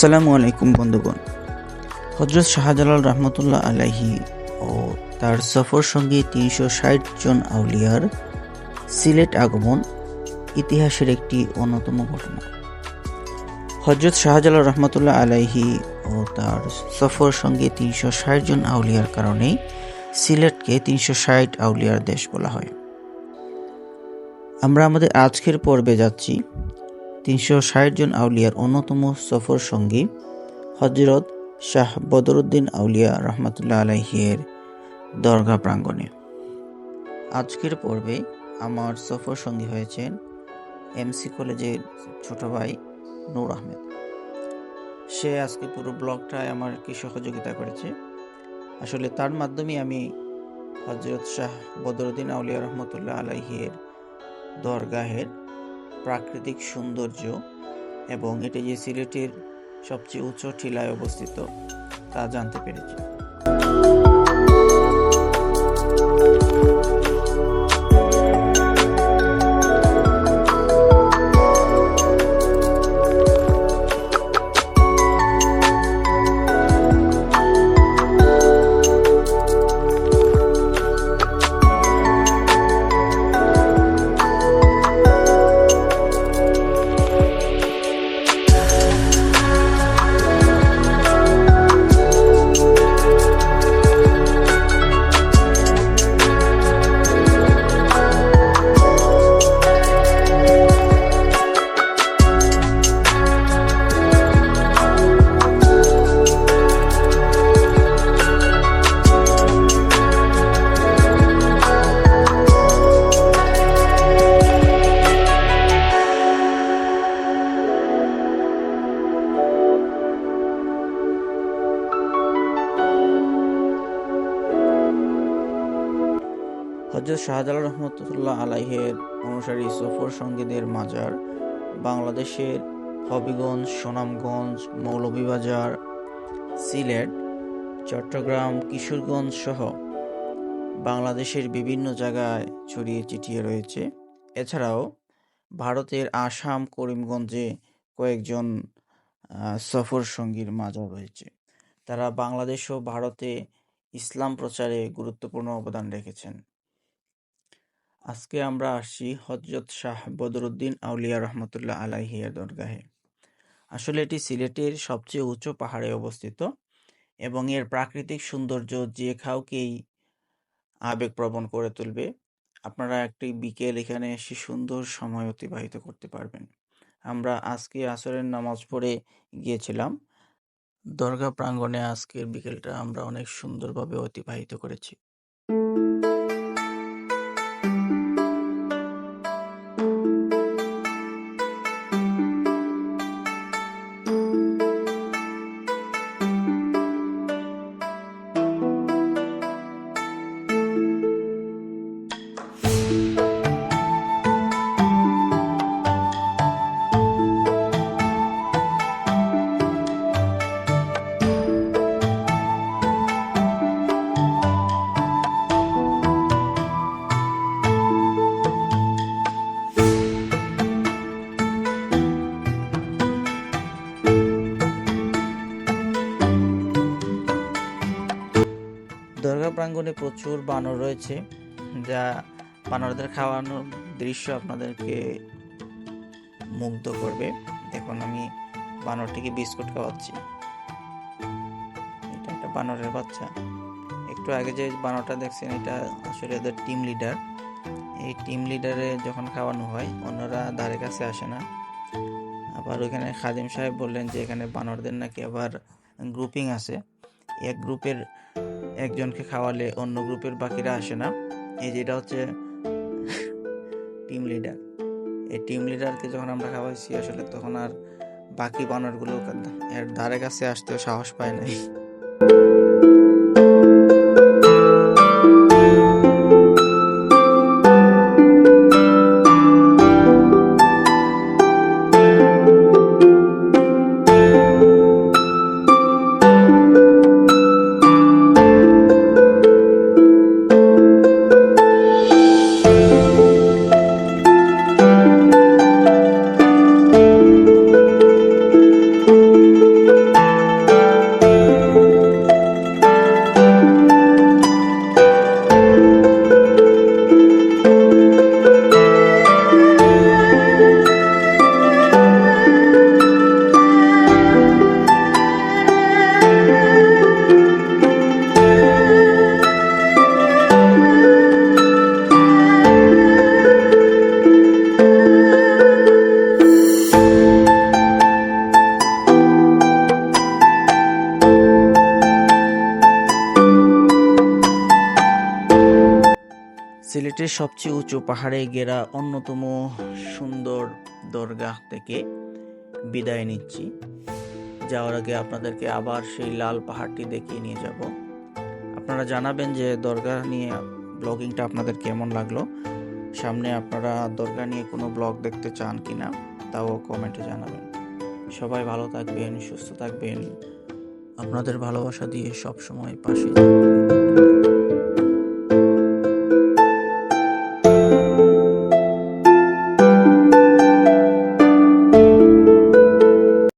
আসসালামু আলাইকুম বন্ধুগণ। হযরত শাহজালাল রহমতুল্লাহ আলাইহি ও তার সফর সঙ্গী ৩৬০ জন আউলিয়ার সিলেট আগমন ইতিহাসের একটি অন্যতম ঘটনা। হযরত শাহজালাল রহমতুল্লাহ আলাইহি ও তার সফর সঙ্গী ৩৬০ জন আউলিয়ার কারণেই সিলেটকে ৩৬০ আউলিয়ার দেশ বলা হয়। আমরা আমাদের আজকের পর্বে যাচ্ছি ৩৬০ জন আউলিয়ার অন্যতম সফর সঙ্গী হযরত শাহ বদরুদ্দীন আউলিয়া রহমতুল্লাহ আলাইহির দরগা প্রাঙ্গণে। আজকের পর্বে আমার সফর সঙ্গী হয়েছেন এমসি কলেজের ছোট ভাই নূর আহমেদ। সে আজকে পুরো ব্লগটায় আমাকে সহযোগিতা করেছে। আসলে তার মাধ্যমে আমি হযরত শাহ বদরুদ্দীন আউলিয়া রহমতুল্লাহ আলাইহির দরগাহের প্রাকৃতিক সৌন্দর্য এবং এটি যে সিলেটের সবচেয়ে উঁচু টিলায় অবস্থিত তা জানতে পেরেছি। হযরত শাহজালাল রহমতুল্লাহ আলাইহির অনুসারী সফর সঙ্গীদের মাজার বাংলাদেশের হবিগঞ্জ, সুনামগঞ্জ, মৌলভীবাজার, সিলেট, চট্টগ্রাম, কিশোরগঞ্জ সহ বাংলাদেশের বিভিন্ন জায়গায় ছড়িয়ে ছিটিয়ে রয়েছে। এছাড়াও ভারতের আসাম, করিমগঞ্জে কয়েকজন সফর সঙ্গীর মাজার রয়েছে। তারা বাংলাদেশ ও ভারতে ইসলাম প্রচারে গুরুত্বপূর্ণ অবদান রেখেছেন। আজকে আমরা আসছি হযরত শাহ বদরুদ্দীন আউলিয়া রহমতুল্লাহ আলাইহির দরগাহে। আসলে এটি সিলেটের সবচেয়ে উঁচু পাহাড়ে অবস্থিত এবং এর প্রাকৃতিক সৌন্দর্য যে কাউকেই আবেগপ্রবণ করে তুলবে। আপনারা একটি বিকেল এখানে এসে সুন্দর সময় অতিবাহিত করতে পারবেন। আমরা আজকে আসরের নামাজ পড়ে গিয়েছিলাম দরগা প্রাঙ্গণে। আজকের বিকেলটা আমরা অনেক সুন্দরভাবে অতিবাহিত করেছি। দরগা প্রাঙ্গণে প্রচুর বানর রয়েছে, যা বানরদের খাওয়ানোর দৃশ্য আপনাদেরকে মুগ্ধ করবে। দেখুন, আমি বানরটিকে বিস্কুট খাওয়াচ্ছি। এটা একটা বানরের বাচ্চা। একটু আগে যে বানরটা দেখছেন, এটা আসলে এদের টিম লিডার। এই টিম লিডারে যখন খাওয়ানো হয় অন্যরা ধারে কাছে আসে না। আবার ওইখানে খাদিম সাহেব বললেন যে এখানে বানরদের নাকি আবার গ্রুপিং আছে। এক গ্রুপের একজনকে খাওয়ালে অন্য গ্রুপের বাকিরা আসে না। এই যেটা হচ্ছে টিম লিডার। এই টিম লিডারকে যখন আমরা খাওয়াইছি, আসলে তখন আর বাকি বানরগুলো এর ধারে কাছে আসতেও সাহস পায় নাই। সিলেটের সবচেয়ে উঁচু পাহাড়ে ঘেরা অন্যতম সুন্দর দরগাহ থেকে বিদায় নিচ্ছি। যাওয়ার আগে আপনাদেরকে আবার সেই লাল পাহাড়টি দেখিয়ে নিয়ে যাব। আপনারা জানাবেন যে দরগা নিয়ে ব্লগিংটা আপনাদের কেমন লাগলো। সামনে আপনারা দরগা নিয়ে কোনো ব্লগ দেখতে চান কিনা তাও কমেন্টে জানাবেন। সবাই ভালো থাকবেন, সুস্থ থাকবেন। আপনাদের ভালোবাসা দিয়ে সব সময় পাশে থাকবেন।